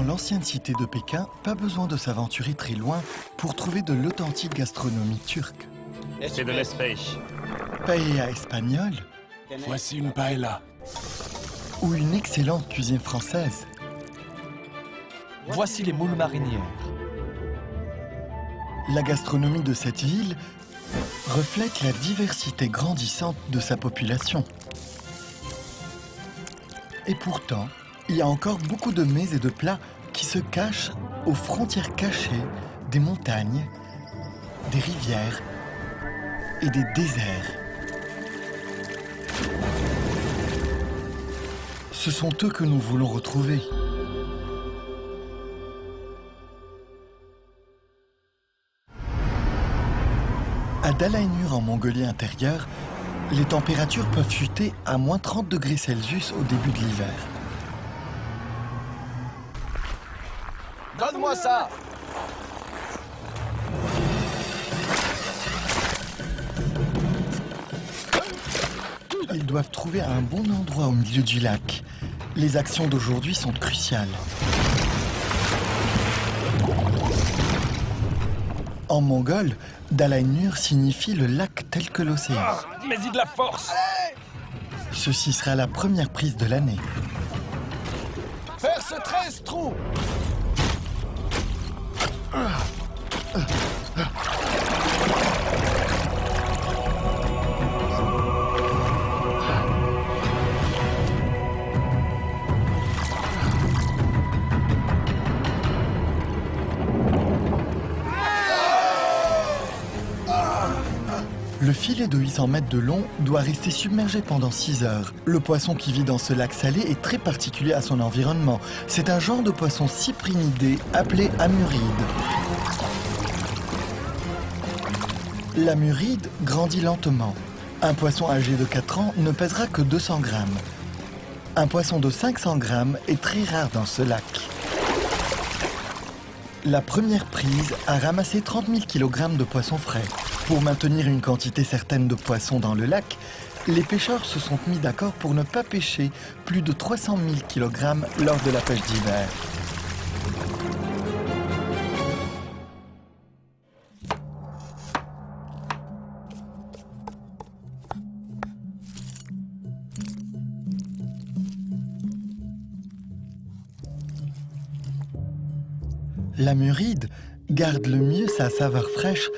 Dans l'ancienne cité de Pékin, pas besoin de s'aventurer très loin pour trouver de l'authentique gastronomie turque. C'est de l'espace. Paella espagnole Voici une paella. ou une excellente cuisine française. Voici les moules marinières. La gastronomie de cette ville reflète la diversité grandissante de sa population. Et pourtant, il y a encore beaucoup de mets et de plats qui se cachent aux frontières cachées des montagnes, des rivières et des déserts. Ce sont eux que nous voulons retrouver. À Dalaynur, en Mongolie intérieure, les températures peuvent chuter à moins 30 degrés Celsius au début de l'hiver. Donne-moi ça! Ils doivent trouver un bon endroit au milieu du lac. Les actions d'aujourd'hui sont cruciales. En mongol, Dalaynur signifie le lac tel que l'océan. Mais-y de la force! Ceci sera la première prise de l'année. Perce 13 trous! Le filet de 800 mètres de long doit rester submergé pendant 6 heures. Le poisson qui vit dans ce lac salé est très particulier à son environnement. C'est un genre de poisson cyprinidé appelé amuride. L'amuride grandit lentement. Un poisson âgé de 4 ans ne pèsera que 200 grammes. Un poisson de 500 grammes est très rare dans ce lac. La première prise a ramassé 30 000 kg de poissons frais. Pour maintenir une quantité certaine de poissons dans le lac, les pêcheurs se sont mis d'accord pour ne pas pêcher plus de 300 000 kg lors de la pêche d'hiver. L'amuride garde le mieux sa saveur fraîche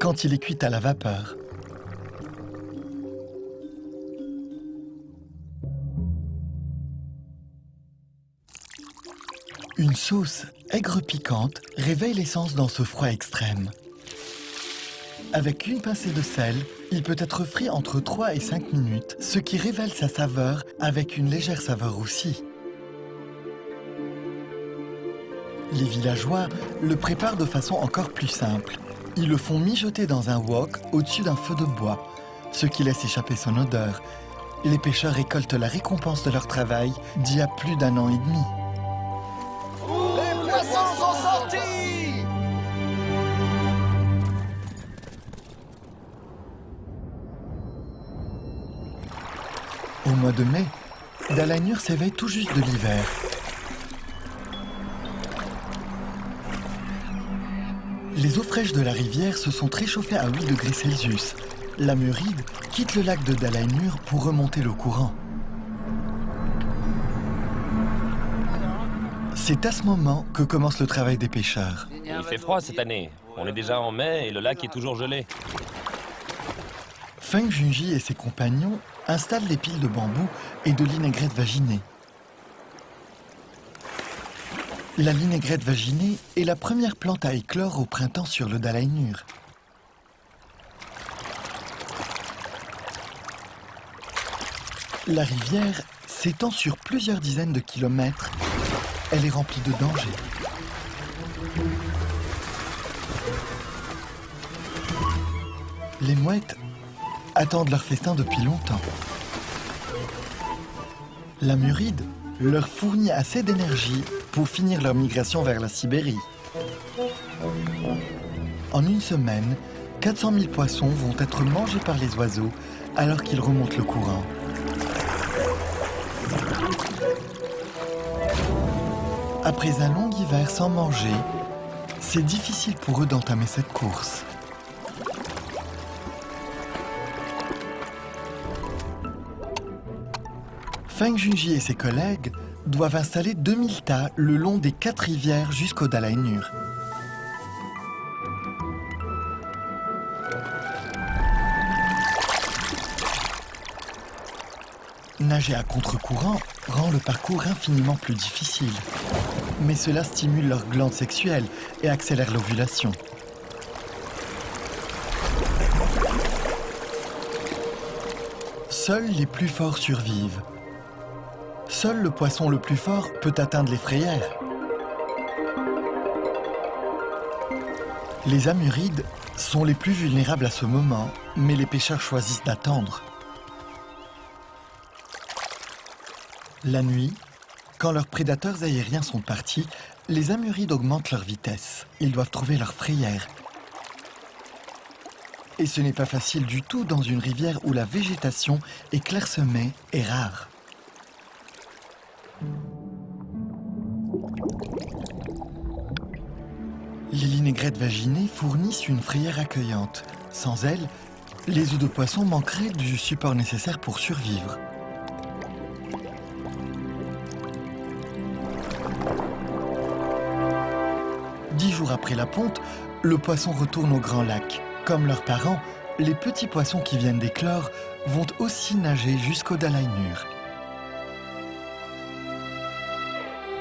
quand il est cuit à la vapeur. Une sauce aigre-piquante réveille l'essence dans ce froid extrême. Avec une pincée de sel, il peut être frit entre 3 et 5 minutes, ce qui révèle sa saveur avec une légère saveur aussi. Les villageois le préparent de façon encore plus simple. Ils le font mijoter dans un wok au-dessus d'un feu de bois, ce qui laisse échapper son odeur. Les pêcheurs récoltent la récompense de leur travail d'il y a plus d'1 an et demi. Les poissons sont sortis! Au mois de mai, Dalaynur s'éveille tout juste de l'hiver. Les eaux fraîches de la rivière se sont réchauffées à 8 degrés Celsius. L'amuride quitte le lac de Dalaynur pour remonter le courant. C'est à ce moment que commence le travail des pêcheurs. Il fait froid cette année. On est déjà en mai et le lac est toujours gelé. Feng Junji et ses compagnons installent les piles de bambou et de linaigrette vaginée. La linaigrette vaginée est la première plante à éclore au printemps sur le Dalaynur. La rivière s'étend sur plusieurs dizaines de kilomètres. Elle est remplie de dangers. Les mouettes attendent leur festin depuis longtemps. L'amuride leur fournit assez d'énergie pour finir leur migration vers la Sibérie. En une semaine, 400 000 poissons vont être mangés par les oiseaux alors qu'ils remontent le courant. Après un long hiver sans manger, c'est difficile pour eux d'entamer cette course. Feng Junji et ses collègues doivent installer 2000 tas le long des 4 rivières jusqu'au Dalai Nur. Nager à contre-courant rend le parcours infiniment plus difficile. Mais cela stimule leurs glandes sexuelles et accélère l'ovulation. Seuls les plus forts survivent. Seul le poisson le plus fort peut atteindre les frayères. Les amurides sont les plus vulnérables à ce moment, mais les pêcheurs choisissent d'attendre. La nuit, quand leurs prédateurs aériens sont partis, les amurides augmentent leur vitesse. Ils doivent trouver leur frayère. Et ce n'est pas facile du tout dans une rivière où la végétation est clairsemée et rare. Les linégrètes vaginées fournissent une frayère accueillante. Sans elles, les œufs de poisson manqueraient du support nécessaire pour survivre. Dix jours après la ponte, le poisson retourne au grand lac. Comme leurs parents, les petits poissons qui viennent d'éclore vont aussi nager jusqu'au Dalai Nur.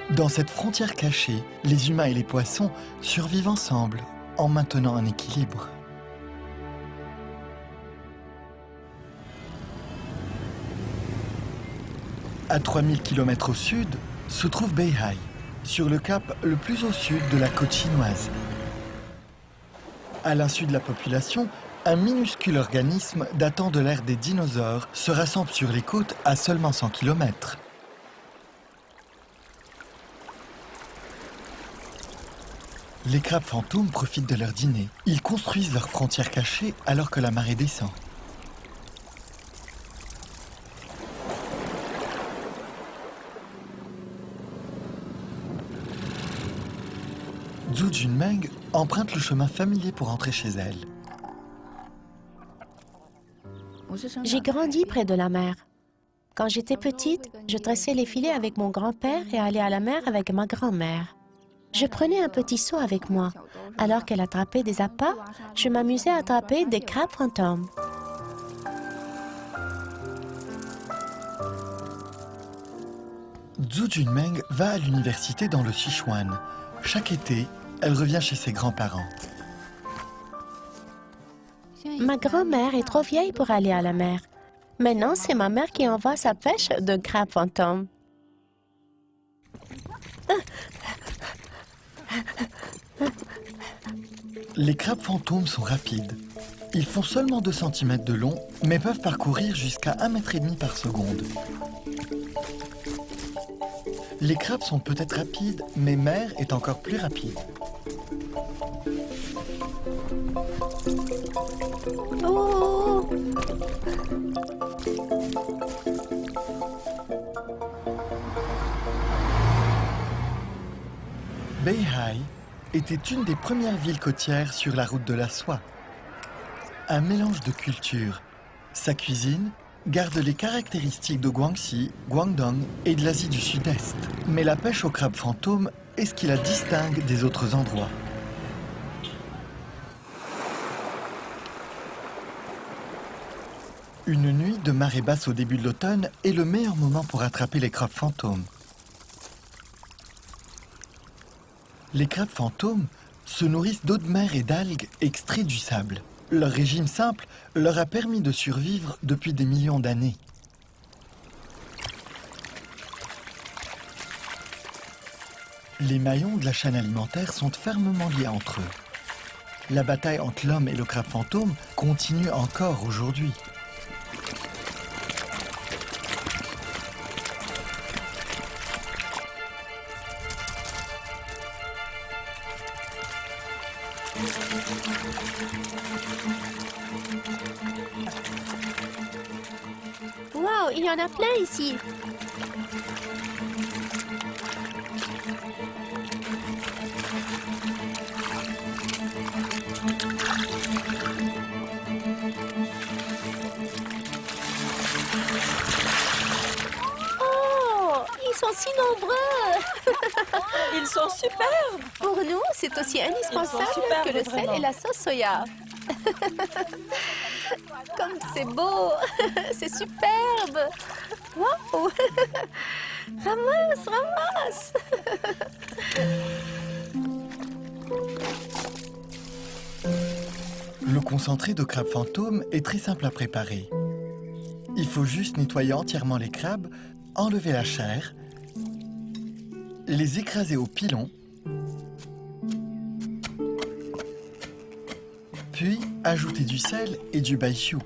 Dans cette frontière cachée, les humains et les poissons survivent ensemble en maintenant un équilibre. À 3000 km au sud se trouve Beihai, sur le cap le plus au sud de la côte chinoise. À l'insu de la population, un minuscule organisme datant de l'ère des dinosaures se rassemble sur les côtes à seulement 100 km. Les crabes fantômes profitent de leur dîner. Ils construisent leur frontière cachée alors que la marée descend. Zhu Junmeng emprunte le chemin familier pour entrer chez elle. J'ai grandi près de la mer. Quand j'étais petite, je dressais les filets avec mon grand-père et allais à la mer avec ma grand-mère. Je prenais un petit seau avec moi. Alors qu'elle attrapait des appâts, je m'amusais à attraper des crabes fantômes. Zhu Junmeng va à l'université dans le Sichuan. Chaque été, elle revient chez ses grands-parents. Ma grand-mère est trop vieille pour aller à la mer. Maintenant, c'est ma mère qui envoie sa pêche de crabes fantômes. Les crabes fantômes sont rapides. Ils font seulement 2 cm de long, mais peuvent parcourir jusqu'à 1,5 m par seconde. Les crabes sont peut-être rapides, mais Mère est encore plus rapide. Oh! Beihai était une des premières villes côtières sur la route de la soie. Un mélange de cultures. Sa cuisine garde les caractéristiques de Guangxi, Guangdong et de l'Asie du Sud-Est. Mais la pêche aux crabes fantômes est ce qui la distingue des autres endroits. Une nuit de marée basse au début de l'automne est le meilleur moment pour attraper les crabes fantômes. Les crabes fantômes se nourrissent d'eau de mer et d'algues extraites du sable. Leur régime simple leur a permis de survivre depuis des millions d'années. Les maillons de la chaîne alimentaire sont fermement liés entre eux. La bataille entre l'homme et le crabe fantôme continue encore aujourd'hui. Wow, il y en a plein ici. si nombreux! Ils sont superbes! Pour nous, c'est aussi indispensable superbes, que le sel vraiment. et la sauce soya. Comme c'est beau! C'est superbe! Wow! Ramasse, ramasse! Le concentré de crabe fantôme est très simple à préparer. Il faut juste nettoyer entièrement les crabes, enlever la chair, les écraser au pilon, puis ajouter du sel et du baijiu.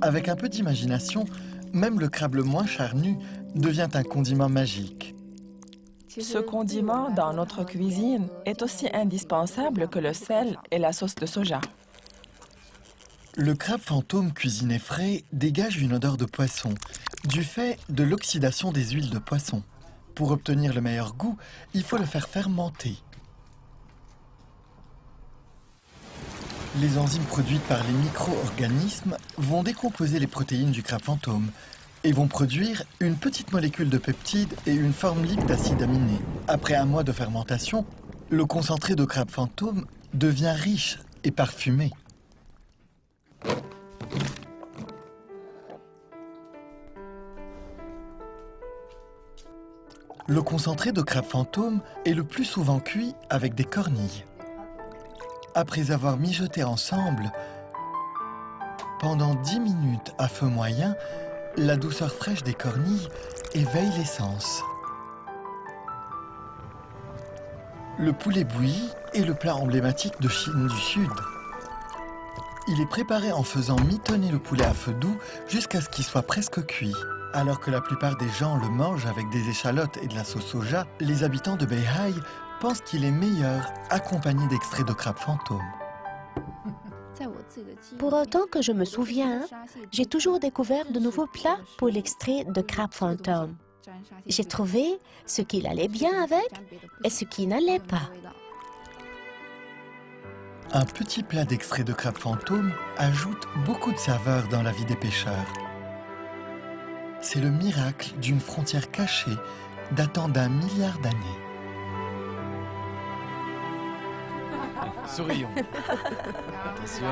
Avec un peu d'imagination, même le crabe le moins charnu devient un condiment magique. Ce condiment dans notre cuisine est aussi indispensable que le sel et la sauce de soja. Le crabe fantôme cuisiné frais dégage une odeur de poisson, du fait de l'oxydation des huiles de poisson. Pour obtenir le meilleur goût, il faut le faire fermenter. Les enzymes produites par les micro-organismes vont décomposer les protéines du crabe fantôme et vont produire une petite molécule de peptide et une forme libre d'acide aminé. Après un mois de fermentation, le concentré de crabe fantôme devient riche et parfumé. Le concentré de crabe fantôme est le plus souvent cuit avec des cornilles. Après avoir mijoté ensemble, pendant 10 minutes à feu moyen, la douceur fraîche des cornilles éveille l'essence. Le poulet bouilli est le plat emblématique de Chine du Sud. Il est préparé en faisant mitonner le poulet à feu doux jusqu'à ce qu'il soit presque cuit. Alors que la plupart des gens le mangent avec des échalotes et de la sauce soja, les habitants de Beihai pensent qu'il est meilleur accompagné d'extraits de crabe fantôme. Pour autant que je me souviens, j'ai toujours découvert de nouveaux plats pour l'extrait de crabe fantôme. J'ai trouvé ce qui allait bien avec et ce qui n'allait pas. Un petit plat d'extrait de crabe fantôme ajoute beaucoup de saveur dans la vie des pêcheurs. C'est le miracle d'une frontière cachée datant d'1 milliard d'années. Sourions. Attention.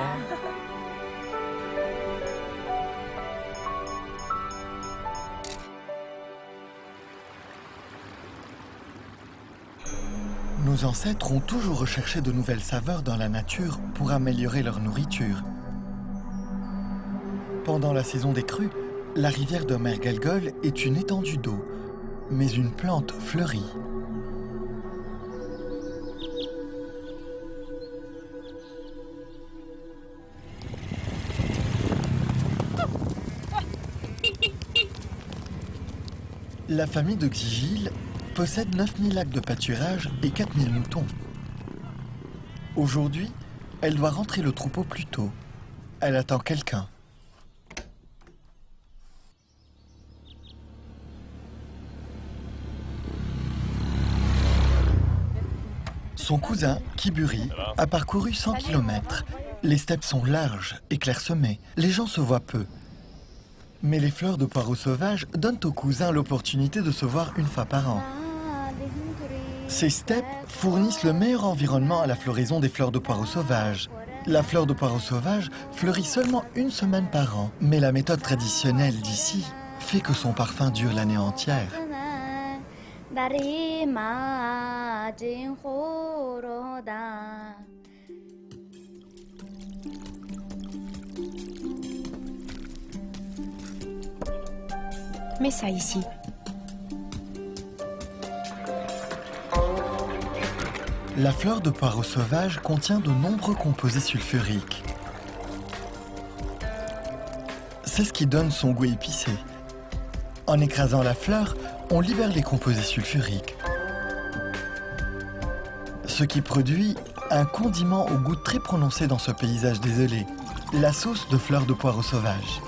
Nos ancêtres ont toujours recherché de nouvelles saveurs dans la nature pour améliorer leur nourriture. Pendant la saison des crues, la rivière de Mergelgol est une étendue d'eau, mais une plante fleurie. La famille de Xigil possède 9000 lacs de pâturage et 4000 moutons. Aujourd'hui, elle doit rentrer le troupeau plus tôt. Elle attend quelqu'un. Son cousin, Kiburi, a parcouru 100 km. Les steppes sont larges et clairsemées. Les gens se voient peu. Mais les fleurs de poireaux sauvages donnent au cousin l'opportunité de se voir une fois par an. Ces steppes fournissent le meilleur environnement à la floraison des fleurs de poireaux sauvages. La fleur de poireaux sauvage fleurit seulement 1 semaine par an, mais la méthode traditionnelle d'ici fait que son parfum dure l'année entière. Mets ça ici. La fleur de poireau sauvage contient de nombreux composés sulfuriques. C'est ce qui donne son goût épicé. En écrasant la fleur, on libère les composés sulfuriques. Ce qui produit un condiment au goût très prononcé dans ce paysage désolé, la sauce de fleur de poireau sauvage.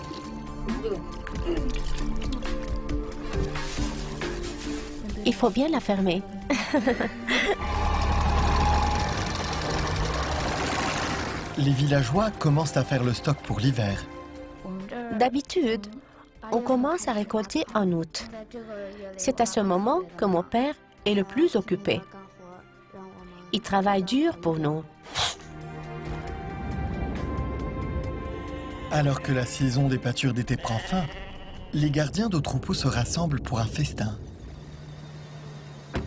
Il faut bien la fermer. Les villageois commencent à faire le stock pour l'hiver. D'habitude, On commence à récolter en août. C'est à ce moment que mon père est le plus occupé. Il travaille dur pour nous. Alors que la saison des pâtures d'été prend fin, les gardiens de troupeaux se rassemblent pour un festin.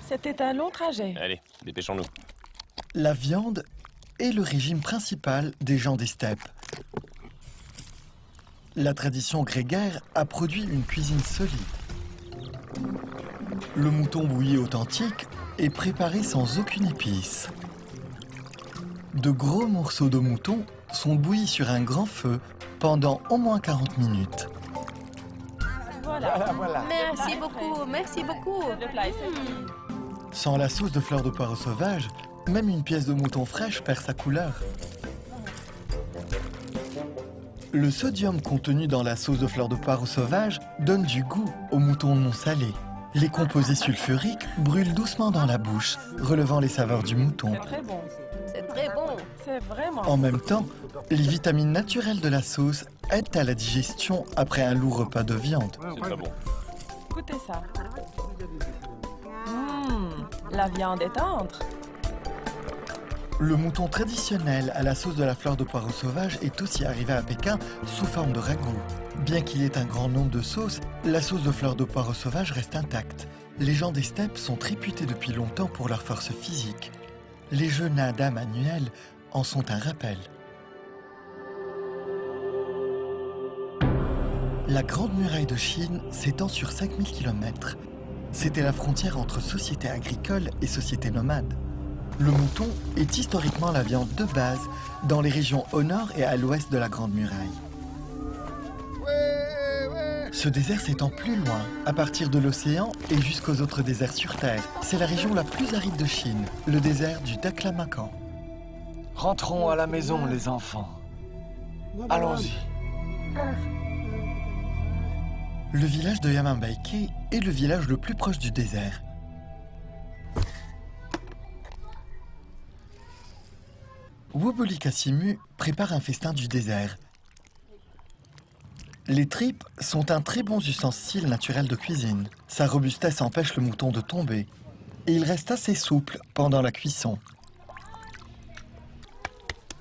C'était un long trajet. Allez, dépêchons-nous. La viande est le régime principal des gens des steppes. La tradition grégaire a produit une cuisine solide. Le mouton bouilli authentique est préparé sans aucune épice. De gros morceaux de mouton sont bouillis sur un grand feu pendant au moins 40 minutes. Voilà. Merci beaucoup, merci beaucoup. Le plat est servi. Sans la sauce de fleur de poireau sauvage, même une pièce de mouton fraîche perd sa couleur. Le sodium contenu dans la sauce de fleur de poireau sauvage donne du goût au mouton non salé. Les composés sulfuriques brûlent doucement dans la bouche, relevant les saveurs du mouton. C'est très bon. C'est très bon. C'est vraiment... En même temps, les vitamines naturelles de la sauce aident à la digestion après un lourd repas de viande. C'est très bon. Goûtez ça. La viande est tendre. Le mouton traditionnel à la sauce de la fleur de poireau sauvage est aussi arrivé à Pékin sous forme de ragoût. Bien qu'il y ait un grand nombre de sauces, la sauce de fleur de poireau sauvage reste intacte. Les gens des steppes sont réputés depuis longtemps pour leur force physique. Les jeux nada manuels en sont un rappel. La Grande Muraille de Chine s'étend sur 5000 km. C'était la frontière entre société agricole et société nomade. Le mouton est historiquement la viande de base dans les régions au nord et à l'ouest de la Grande Muraille. Ce désert s'étend plus loin, à partir de l'océan et jusqu'aux autres déserts sur Terre. C'est la région la plus aride de Chine, le désert du Taklamakan. Rentrons à la maison, les enfants. Allons-y. Le village de Yamambaike est le village le plus proche du désert. Woboli Kasimu prépare un festin du désert. Les tripes sont un très bon ustensile naturel de cuisine. Sa robustesse empêche le mouton de tomber et il reste assez souple pendant la cuisson.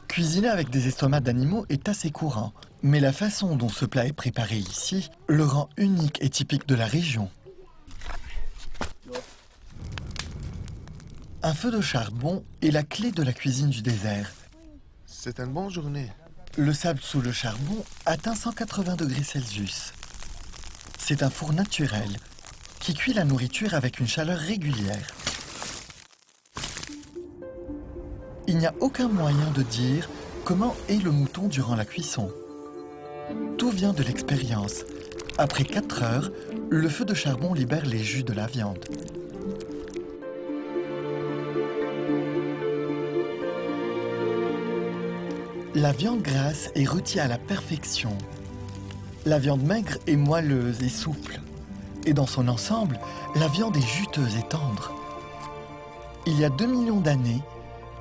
Cuisiner avec des estomacs d'animaux est assez courant, mais la façon dont ce plat est préparé ici le rend unique et typique de la région. Un feu de charbon est la clé de la cuisine du désert. C'est une bonne journée. Le sable sous le charbon atteint 180 degrés Celsius. C'est un four naturel qui cuit la nourriture avec une chaleur régulière. Il n'y a aucun moyen de dire comment est le mouton durant la cuisson. Tout vient de l'expérience. Après 4 heures, le feu de charbon libère les jus de la viande. La viande grasse est rôtie à la perfection. La viande maigre est moelleuse et souple. Et dans son ensemble, la viande est juteuse et tendre. Il y a 2 millions d'années,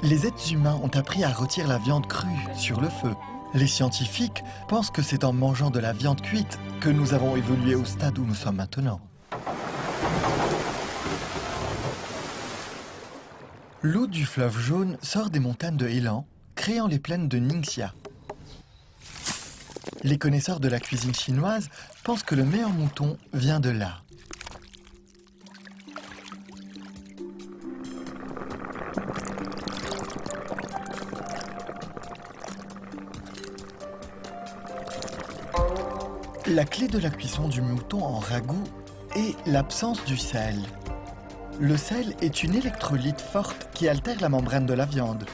les êtres humains ont appris à rôtir la viande crue sur le feu. Les scientifiques pensent que c'est en mangeant de la viande cuite que nous avons évolué au stade où nous sommes maintenant. L'eau du fleuve Jaune sort des montagnes de Helan, créant les plaines de Ningxia. Les connaisseurs de la cuisine chinoise pensent que le meilleur mouton vient de là. La clé de la cuisson du mouton en ragoût est l'absence du sel. Le sel est une électrolyte forte qui altère la membrane de la viande.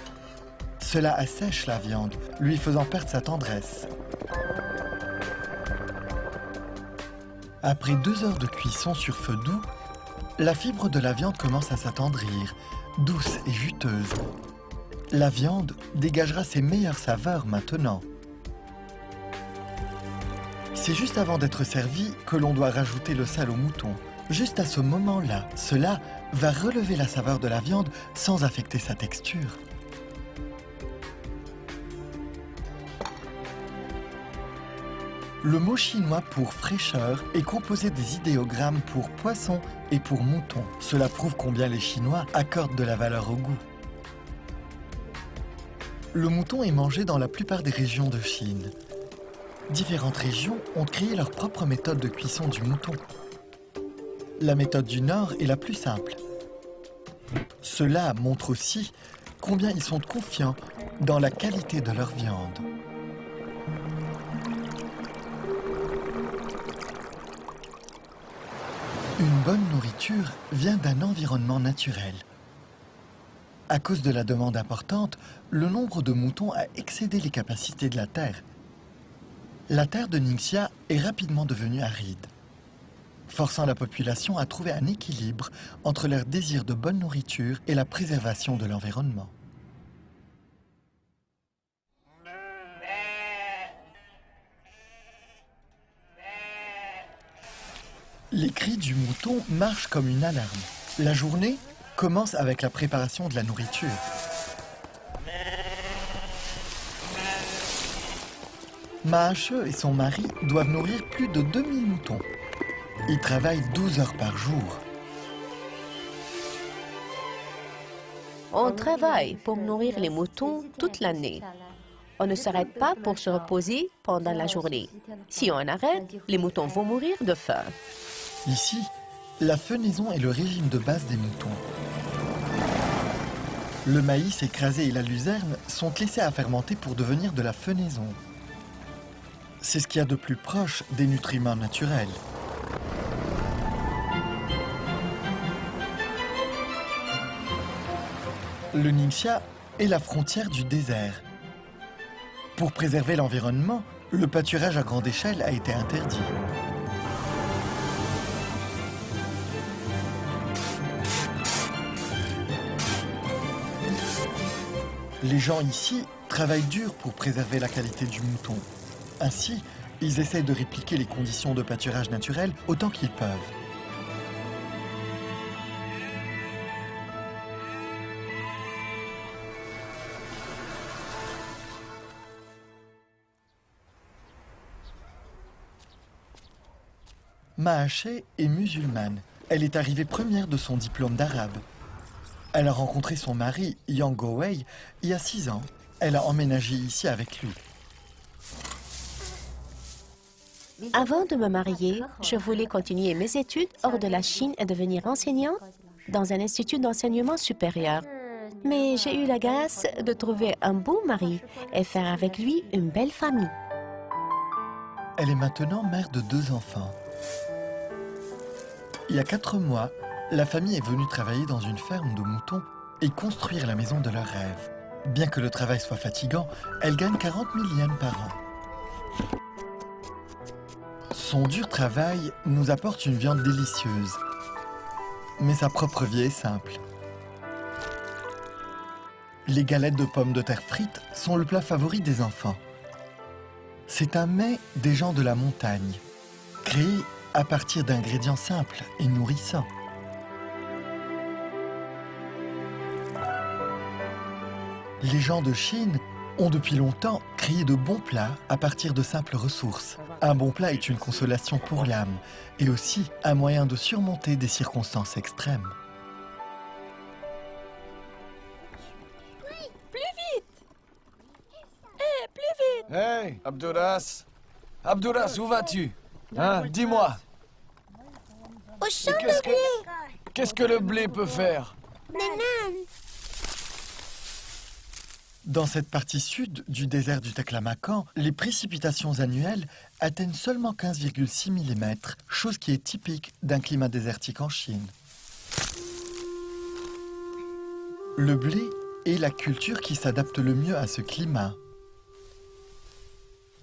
Cela assèche la viande, lui faisant perdre sa tendresse. Après 2 heures de cuisson sur feu doux, la fibre de la viande commence à s'attendrir, douce et juteuse. La viande dégagera ses meilleures saveurs maintenant. C'est juste avant d'être servi que l'on doit rajouter le sel au mouton. Juste à ce moment-là, cela va relever la saveur de la viande sans affecter sa texture. Le mot chinois pour fraîcheur est composé des idéogrammes pour poisson et pour mouton. Cela prouve combien les Chinois accordent de la valeur au goût. Le mouton est mangé dans la plupart des régions de Chine. Différentes régions ont créé leur propre méthode de cuisson du mouton. La méthode du Nord est la plus simple. Cela montre aussi combien ils sont confiants dans la qualité de leur viande. Une bonne nourriture vient d'un environnement naturel. À cause de la demande importante, le nombre de moutons a excédé les capacités de la terre. La terre de Ningxia est rapidement devenue aride, forçant la population à trouver un équilibre entre leur désir de bonne nourriture et la préservation de l'environnement. Les cris du mouton marchent comme une alarme. La journée commence avec la préparation de la nourriture. Maache et son mari doivent nourrir plus de 2000 moutons. Ils travaillent 12 heures par jour. On travaille pour nourrir les moutons toute l'année. On ne s'arrête pas pour se reposer pendant la journée. Si on arrête, les moutons vont mourir de faim. Ici, la fenaison est le régime de base des moutons. Le maïs écrasé et la luzerne sont laissés à fermenter pour devenir de la fenaison. C'est ce qu'il y a de plus proche des nutriments naturels. Le Ningxia est la frontière du désert. Pour préserver l'environnement, le pâturage à grande échelle a été interdit. Les gens ici travaillent dur pour préserver la qualité du mouton. Ainsi, ils essaient de répliquer les conditions de pâturage naturel autant qu'ils peuvent. Maache est musulmane. Elle est arrivée première de son diplôme d'arabe. Elle a rencontré son mari, Yang Gowei, il y a 6 ans. Elle a emménagé ici avec lui. Avant de me marier, je voulais continuer mes études hors de la Chine et devenir enseignante dans un institut d'enseignement supérieur. Mais j'ai eu la grâce de trouver un beau mari et faire avec lui une belle famille. Elle est maintenant mère de 2 enfants. Il y a 4 mois, la famille est venue travailler dans une ferme de moutons et construire la maison de leurs rêves. Bien que le travail soit fatigant, elle gagne 40 000 yens par an. Son dur travail nous apporte une viande délicieuse. Mais sa propre vie est simple. Les galettes de pommes de terre frites sont le plat favori des enfants. C'est un mets des gens de la montagne, créé à partir d'ingrédients simples et nourrissants. Les gens de Chine ont depuis longtemps créé de bons plats à partir de simples ressources. Un bon plat est une consolation pour l'âme et aussi un moyen de surmonter des circonstances extrêmes. Plus vite! Plus vite! Hey, Abduras! Abduras, où vas-tu? Hein, dis-moi! Au champ de blé! Qu'est-ce que le blé peut faire? Dans cette partie sud du désert du Taklamakan, les précipitations annuelles atteignent seulement 15,6 mm, chose qui est typique d'un climat désertique en Chine. Le blé est la culture qui s'adapte le mieux à ce climat,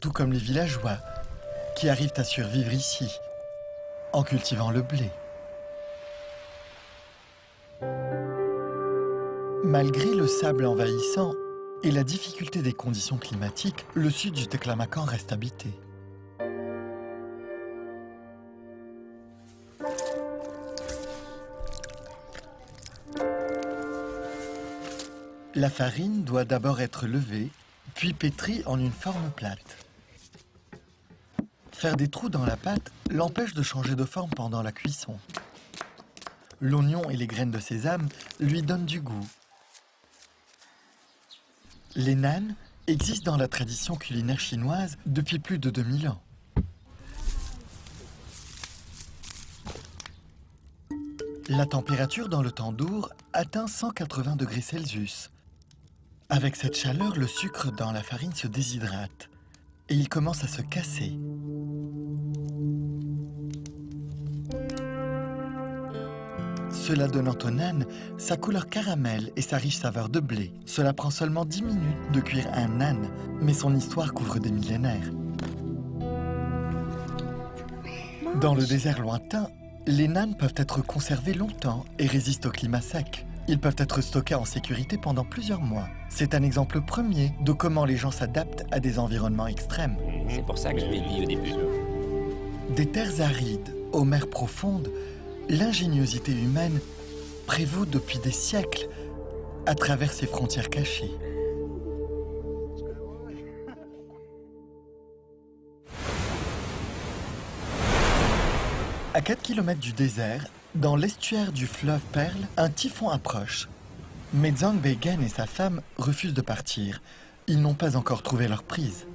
tout comme les villageois qui arrivent à survivre ici en cultivant le blé. Malgré le sable envahissant et la difficulté des conditions climatiques, le sud du Taklamakan reste habité. La farine doit d'abord être levée, puis pétrie en une forme plate. Faire des trous dans la pâte l'empêche de changer de forme pendant la cuisson. L'oignon et les graines de sésame lui donnent du goût. Les nanes existent dans la tradition culinaire chinoise depuis plus de 2000 ans. La température dans le tandoor atteint 180 degrés Celsius. Avec cette chaleur, le sucre dans la farine se déshydrate et il commence à se casser. Cela donnant au nan sa couleur caramel et sa riche saveur de blé. Cela prend seulement 10 minutes de cuire un nan, mais son histoire couvre des millénaires. Dans le désert lointain, les nanes peuvent être conservés longtemps et résistent au climat sec. Ils peuvent être stockés en sécurité pendant plusieurs mois. C'est un exemple premier de comment les gens s'adaptent à des environnements extrêmes. C'est pour ça que je l'ai dit au début. Des terres arides aux mers profondes, l'ingéniosité humaine prévaut depuis des siècles à travers ces frontières cachées. À 4 km du désert, dans l'estuaire du fleuve Perle, un typhon approche. Mais Zhang Beigen et sa femme refusent de partir. Ils n'ont pas encore trouvé leur prise.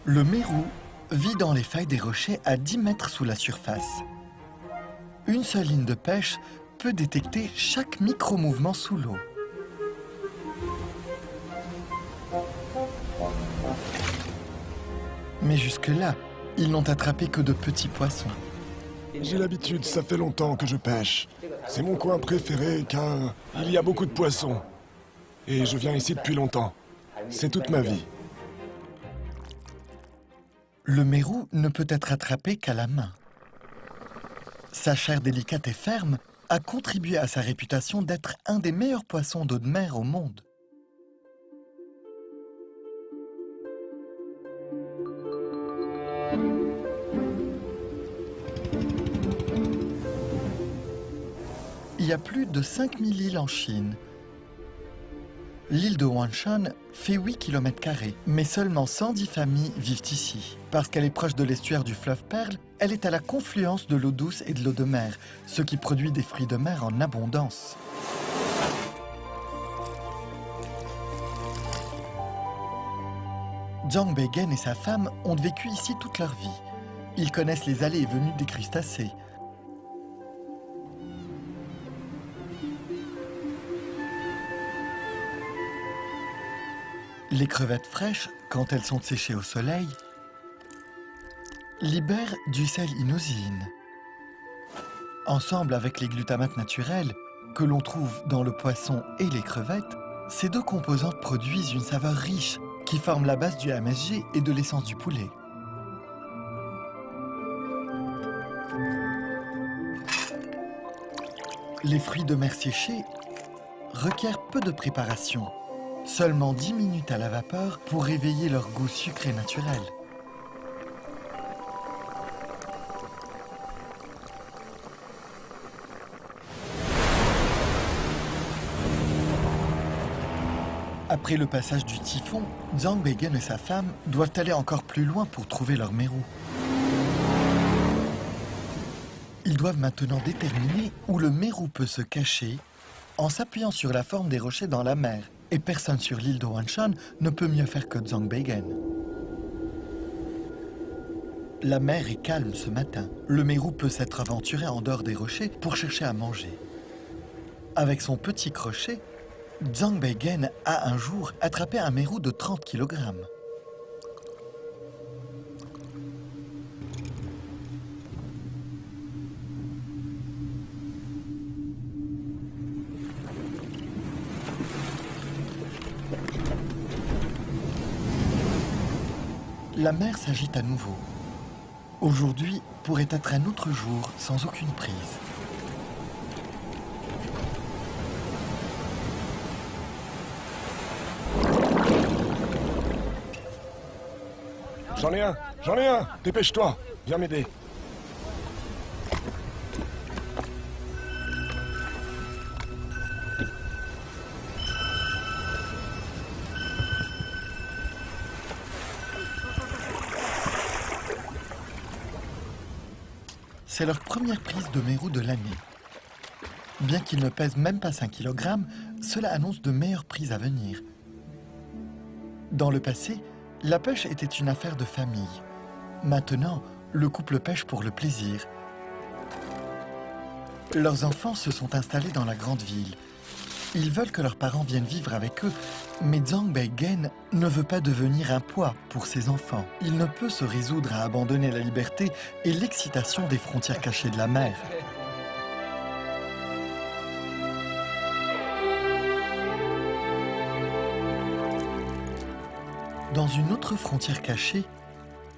Le mérou vit dans les failles des rochers à 10 mètres sous la surface. Une seule ligne de pêche peut détecter chaque micro-mouvement sous l'eau. Mais jusque-là, ils n'ont attrapé que de petits poissons. J'ai l'habitude, ça fait longtemps que je pêche. C'est mon coin préféré car il y a beaucoup de poissons. Et je viens ici depuis longtemps. C'est toute ma vie. Le mérou ne peut être attrapé qu'à la main. Sa chair délicate et ferme a contribué à sa réputation d'être un des meilleurs poissons d'eau de mer au monde. Il y a plus de 5000 îles en Chine. L'île de Wanshan fait 8 km², mais seulement 110 familles vivent ici. Parce qu'elle est proche de l'estuaire du fleuve Perle, elle est à la confluence de l'eau douce et de l'eau de mer, ce qui produit des fruits de mer en abondance. Zhang Beigen et sa femme ont vécu ici toute leur vie. Ils connaissent les allées et venues des crustacés. Les crevettes fraîches, quand elles sont séchées au soleil, libèrent du sel inosine. Ensemble avec les glutamates naturels que l'on trouve dans le poisson et les crevettes, ces deux composantes produisent une saveur riche qui forme la base du MSG et de l'essence du poulet. Les fruits de mer séchés requièrent peu de préparation. Seulement 10 minutes à la vapeur pour réveiller leur goût sucré naturel. Après le passage du typhon, Zhang Beigen et sa femme doivent aller encore plus loin pour trouver leur mérou. Ils doivent maintenant déterminer où le mérou peut se cacher en s'appuyant sur la forme des rochers dans la mer. Et personne sur l'île de Wanshan ne peut mieux faire que Zhang Beigen. La mer est calme ce matin. Le mérou peut s'être aventuré en dehors des rochers pour chercher à manger. Avec son petit crochet, Zhang Beigen a un jour attrapé un mérou de 30 kg. La mer s'agite à nouveau. Aujourd'hui pourrait être un autre jour sans aucune prise. J'en ai un, dépêche-toi, viens m'aider. C'est leur première prise de mérou de l'année. Bien qu'ils ne pèsent même pas 5 kg, cela annonce de meilleures prises à venir. Dans le passé, la pêche était une affaire de famille. Maintenant, le couple pêche pour le plaisir. Leurs enfants se sont installés dans la grande ville. Ils veulent que leurs parents viennent vivre avec eux, mais Zhang Beigen ne veut pas devenir un poids pour ses enfants. Il ne peut se résoudre à abandonner la liberté et l'excitation des frontières cachées de la mer. Dans une autre frontière cachée,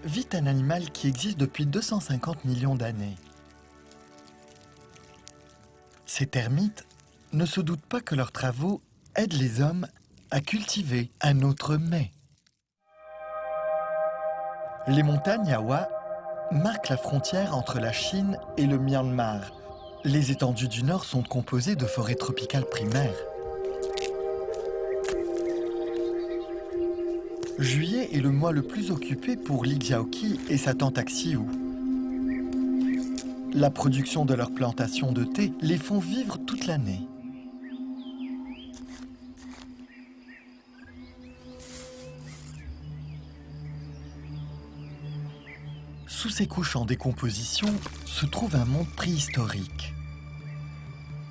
vit un animal qui existe depuis 250 millions d'années. Ces termites ne se doutent pas que leurs travaux aident les hommes à cultiver un autre mets. Les montagnes Yawa marquent la frontière entre la Chine et le Myanmar. Les étendues du Nord sont composées de forêts tropicales primaires. Juillet est le mois le plus occupé pour Li Xiaoqi et sa tante Axiu. La production de leurs plantations de thé les font vivre toute l'année. Sous ces couches en décomposition se trouve un monde préhistorique.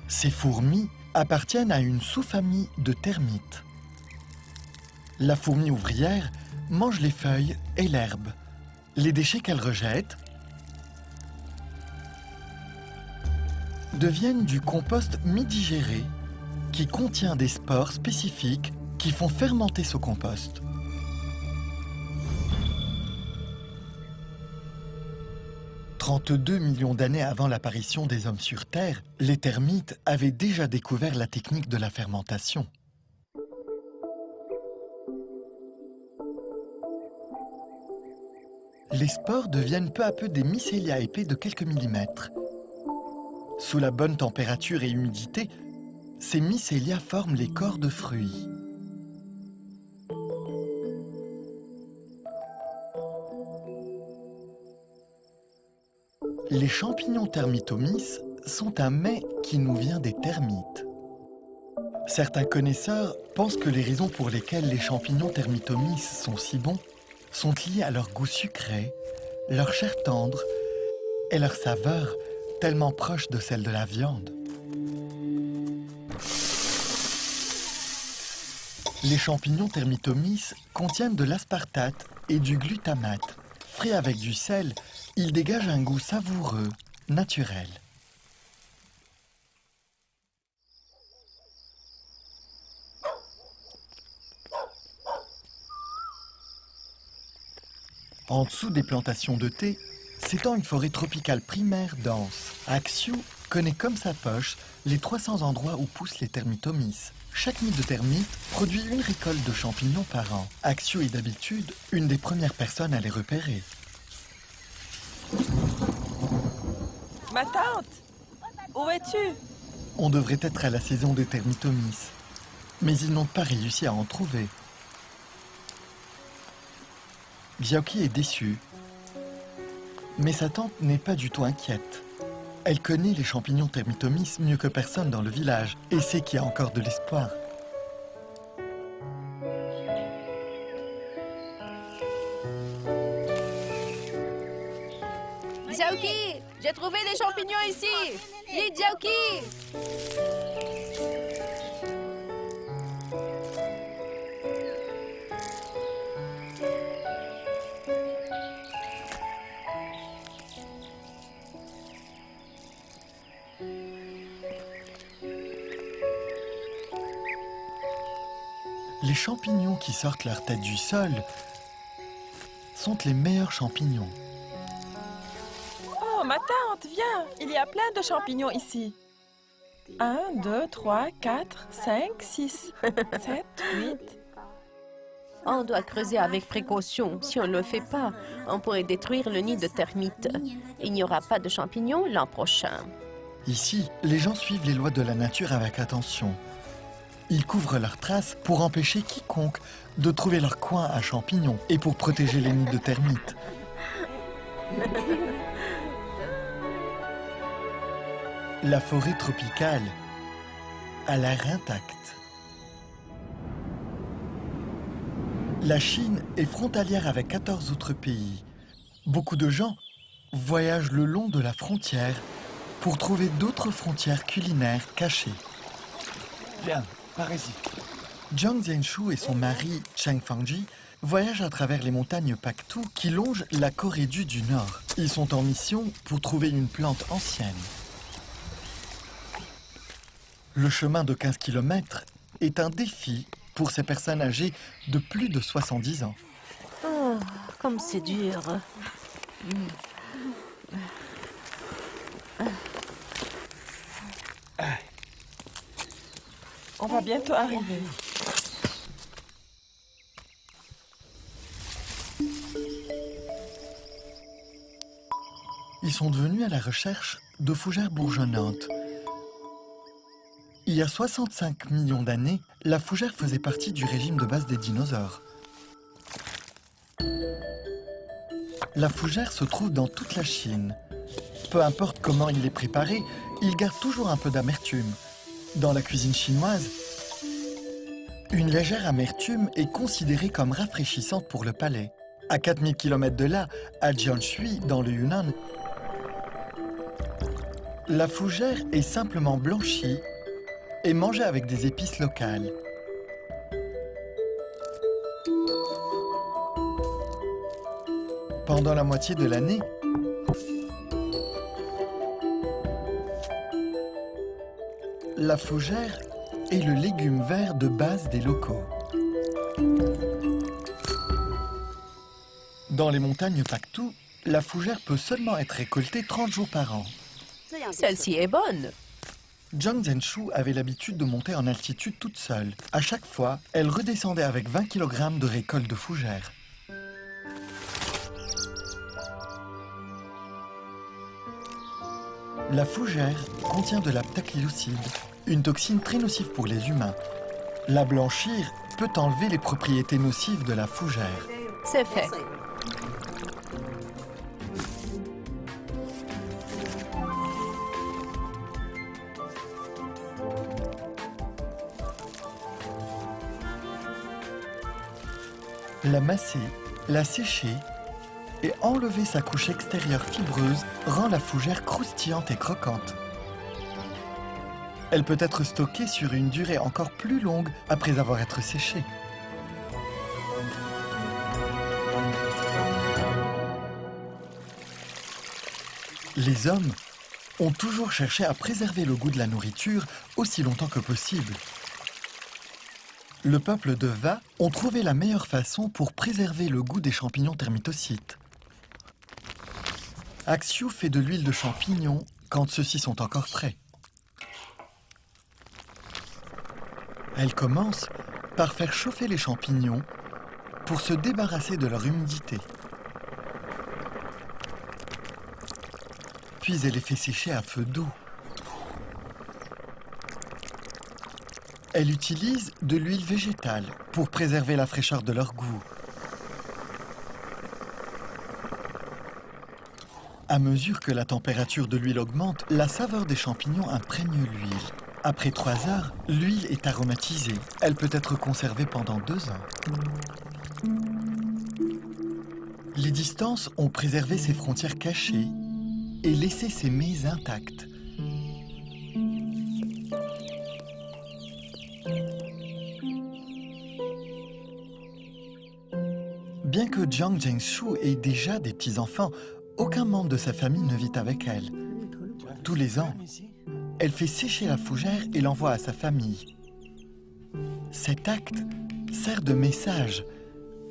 Ces fourmis appartiennent à une sous-famille de termites. La fourmi ouvrière mange les feuilles et l'herbe. Les déchets qu'elle rejette deviennent du compost mi-digéré qui contient des spores spécifiques qui font fermenter ce compost. « 32 millions d'années avant l'apparition des hommes sur Terre, les termites avaient déjà découvert la technique de la fermentation. Les spores deviennent peu à peu des mycélias épais de quelques millimètres. Sous la bonne température et humidité, ces mycélias forment les corps de fruits. Les champignons Termitomys sont un mets qui nous vient des termites. Certains connaisseurs pensent que les raisons pour lesquelles les champignons Termitomys sont si bons sont liées à leur goût sucré, leur chair tendre et leur saveur tellement proche de celle de la viande. Les champignons Termitomys contiennent de l'aspartate et du glutamate. Frais avec du sel, ils dégagent un goût savoureux, naturel. En dessous des plantations de thé, s'étend une forêt tropicale primaire dense. Axiu connaît comme sa poche les 300 endroits où poussent les Termitomys. Chaque nid de termites produit une récolte de champignons par an. Axiu est d'habitude une des premières personnes à les repérer. Ma tante, où es-tu? On devrait être à la saison des Termitomys, mais ils n'ont pas réussi à en trouver. Xiaoqi est déçue, mais sa tante n'est pas du tout inquiète. Elle connaît les champignons Termitomys mieux que personne dans le village et sait qu'il y a encore de l'espoir. Xiaoqi, j'ai trouvé des champignons ici. Li Xiaoqi. Les champignons qui sortent leur tête du sol sont les meilleurs champignons. Oh, ma tante, viens! Il y a plein de champignons ici. 1, 2, 3, 4, 5, 6, 7, 8... On doit creuser avec précaution. Si on ne le fait pas, on pourrait détruire le nid de termites. Il n'y aura pas de champignons l'an prochain. Ici, les gens suivent les lois de la nature avec attention. Ils couvrent leurs traces pour empêcher quiconque de trouver leur coin à champignons et pour protéger les nids de termites. La forêt tropicale a l'air intacte. La Chine est frontalière avec 14 autres pays. Beaucoup de gens voyagent le long de la frontière pour trouver d'autres frontières culinaires cachées. Viens, par ici. Jiang Zhenshu et son mari Cheng Fangji voyagent à travers les montagnes Paktu qui longent la Corée du Nord. Ils sont en mission pour trouver une plante ancienne. Le chemin de 15 km est un défi pour ces personnes âgées de plus de 70 ans. Oh, comme c'est dur. On va bientôt arriver. Ils sont devenus à la recherche de fougères bourgeonnantes. Il y a 65 millions d'années, la fougère faisait partie du régime de base des dinosaures. La fougère se trouve dans toute la Chine. Peu importe comment il est préparé, il garde toujours un peu d'amertume. Dans la cuisine chinoise, une légère amertume est considérée comme rafraîchissante pour le palais. À 4000 km de là, à Jianshui, dans le Yunnan, la fougère est simplement blanchie et mangée avec des épices locales. Pendant la moitié de l'année, la fougère est le légume vert de base des locaux. Dans les montagnes Paktu, la fougère peut seulement être récoltée 30 jours par an. Celle-ci est bonne. Jiang Zhenshu avait l'habitude de monter en altitude toute seule. À chaque fois, elle redescendait avec 20 kg de récolte de fougère. La fougère contient de la ptachyocide, une toxine très nocive pour les humains. La blanchir peut enlever les propriétés nocives de la fougère. C'est fait. La masser, la sécher et enlever sa couche extérieure fibreuse rend la fougère croustillante et croquante. Elle peut être stockée sur une durée encore plus longue après avoir été séchée. Les hommes ont toujours cherché à préserver le goût de la nourriture aussi longtemps que possible. Le peuple de Va ont trouvé la meilleure façon pour préserver le goût des champignons termitocytes. Axiu fait de l'huile de champignon quand ceux-ci sont encore frais. Elle commence par faire chauffer les champignons pour se débarrasser de leur humidité. Puis elle les fait sécher à feu doux. Elle utilise de l'huile végétale pour préserver la fraîcheur de leur goût. À mesure que la température de l'huile augmente, la saveur des champignons imprègne l'huile. Après 3 heures, l'huile est aromatisée. Elle peut être conservée pendant 2 ans. Les distances ont préservé ses frontières cachées et laissé ses mets intacts. Bien que Jiang Zhenshu ait déjà des petits-enfants, aucun membre de sa famille ne vit avec elle. Tous les ans, elle fait sécher la fougère et l'envoie à sa famille. Cet acte sert de message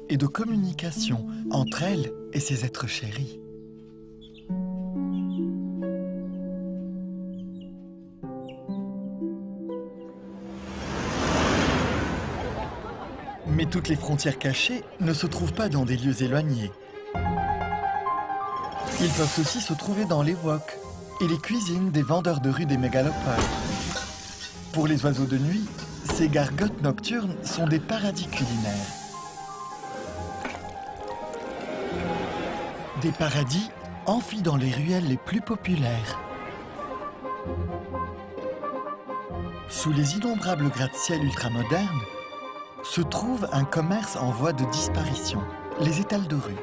et de communication entre elle et ses êtres chéris. Mais toutes les frontières cachées ne se trouvent pas dans des lieux éloignés. Ils peuvent aussi se trouver dans les woks et les cuisines des vendeurs de rue des mégalopoles. Pour les oiseaux de nuit, ces gargotes nocturnes sont des paradis culinaires. Des paradis enfuis dans les ruelles les plus populaires. Sous les innombrables gratte-ciel ultramodernes se trouve un commerce en voie de disparition, les étals de rue.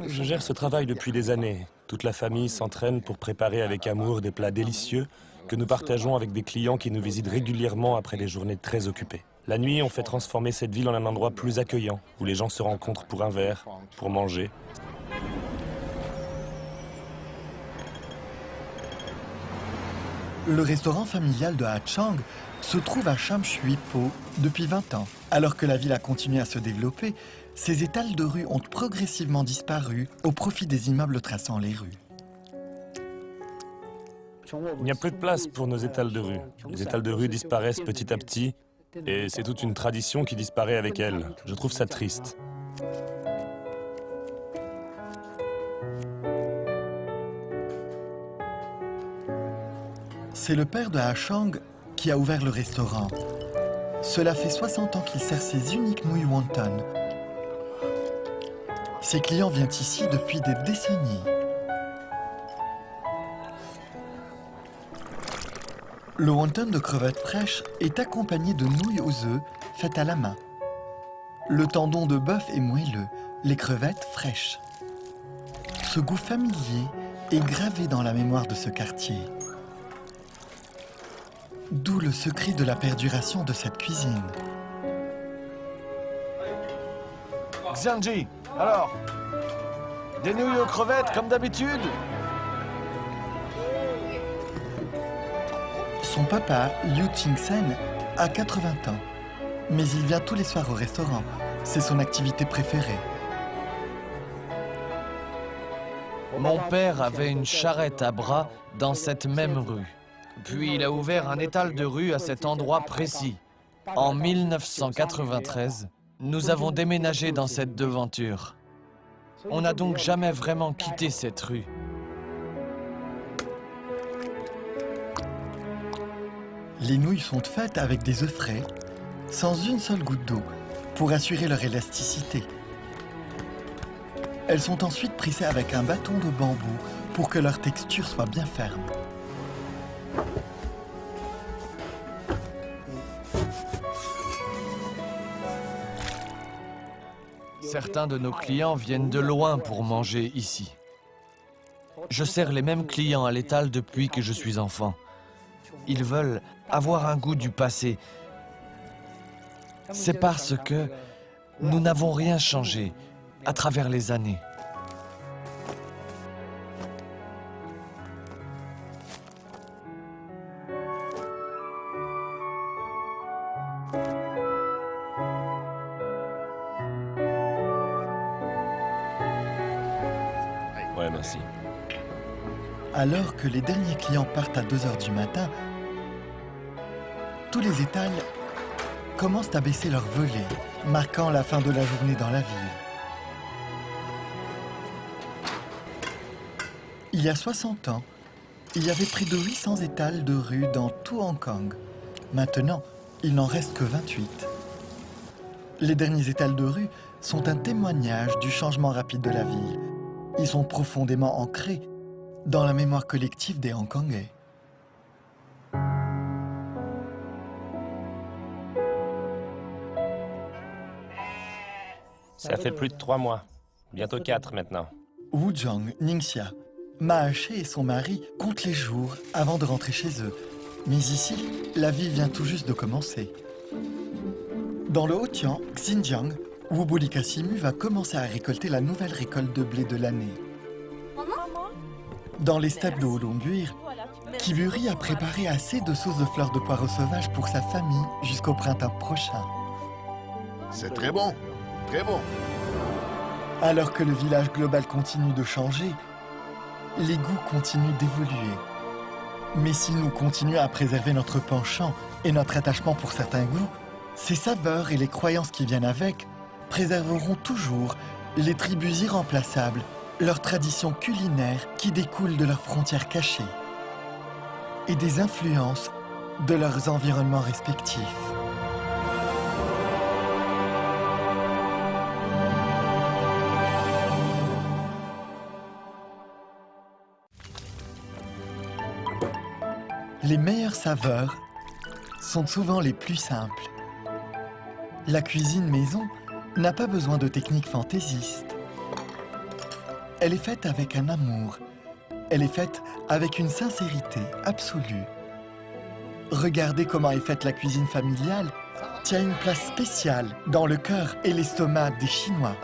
Je gère ce travail depuis des années. Toute la famille s'entraîne pour préparer avec amour des plats délicieux que nous partageons avec des clients qui nous visitent régulièrement après des journées très occupées. La nuit, on fait transformer cette ville en un endroit plus accueillant, où les gens se rencontrent pour un verre, pour manger. Le restaurant familial de Hachang se trouve à Shamshui-po depuis 20 ans. Alors que la ville a continué à se développer, ces étals de rue ont progressivement disparu au profit des immeubles traçant les rues. Il n'y a plus de place pour nos étals de rue. Les étals de rue disparaissent petit à petit, et c'est toute une tradition qui disparaît avec elles. Je trouve ça triste. C'est le père de Hachang qui a ouvert le restaurant. Cela fait 60 ans qu'il sert ses uniques nouilles wonton. Ses clients viennent ici depuis des décennies. Le wonton de crevettes fraîches est accompagné de nouilles aux œufs faites à la main. Le tendon de bœuf est moelleux, les crevettes fraîches. Ce goût familier est gravé dans la mémoire de ce quartier. D'où le secret de la perduration de cette cuisine. Xianji, alors, des nouilles aux crevettes comme d'habitude? Son papa, Liu Qingsen, a 80 ans. Mais il vient tous les soirs au restaurant. C'est son activité préférée. Mon père avait une charrette à bras dans cette même rue. Puis il a ouvert un étal de rue à cet endroit précis. En 1993, nous avons déménagé dans cette devanture. On n'a donc jamais vraiment quitté cette rue. Les nouilles sont faites avec des œufs frais, sans une seule goutte d'eau, pour assurer leur élasticité. Elles sont ensuite pressées avec un bâton de bambou pour que leur texture soit bien ferme. Certains de nos clients viennent de loin pour manger ici. Je sers les mêmes clients à l'étal depuis que je suis enfant. Ils veulent avoir un goût du passé. C'est parce que nous n'avons rien changé à travers les années. Ouais, merci. Alors que les derniers clients partent à 2 h du matin, tous les étals commencent à baisser leurs volets, marquant la fin de la journée dans la ville. Il y a 60 ans, il y avait près de 800 étals de rue dans tout Hong Kong. Maintenant, il n'en reste que 28. Les derniers étals de rue sont un témoignage du changement rapide de la ville. Ils sont profondément ancrés dans la mémoire collective des Hongkongais. Ça fait plus de 3 mois. Bientôt 4 maintenant. Wu Zhang, Ningxia, Ma She et son mari comptent les jours avant de rentrer chez eux. Mais ici, la vie vient tout juste de commencer. Dans le Haut-Tian, Xinjiang, Wu Bolikasimu va commencer à récolter la nouvelle récolte de blé de l'année. Dans les steppes de Holombuir, Kiburi a préparé assez de sauce de fleurs de poireaux sauvages pour sa famille jusqu'au printemps prochain. C'est très bon, très bon. Alors que le village global continue de changer, les goûts continuent d'évoluer. Mais si nous continuons à préserver notre penchant et notre attachement pour certains goûts, ces saveurs et les croyances qui viennent avec préserveront toujours les tribus irremplaçables, leurs traditions culinaires qui découlent de leurs frontières cachées et des influences de leurs environnements respectifs. Les meilleures saveurs sont souvent les plus simples. La cuisine maison n'a pas besoin de techniques fantaisistes. Elle est faite avec un amour. Elle est faite avec une sincérité absolue. Regardez comment est faite la cuisine familiale, tient une place spéciale dans le cœur et l'estomac des Chinois.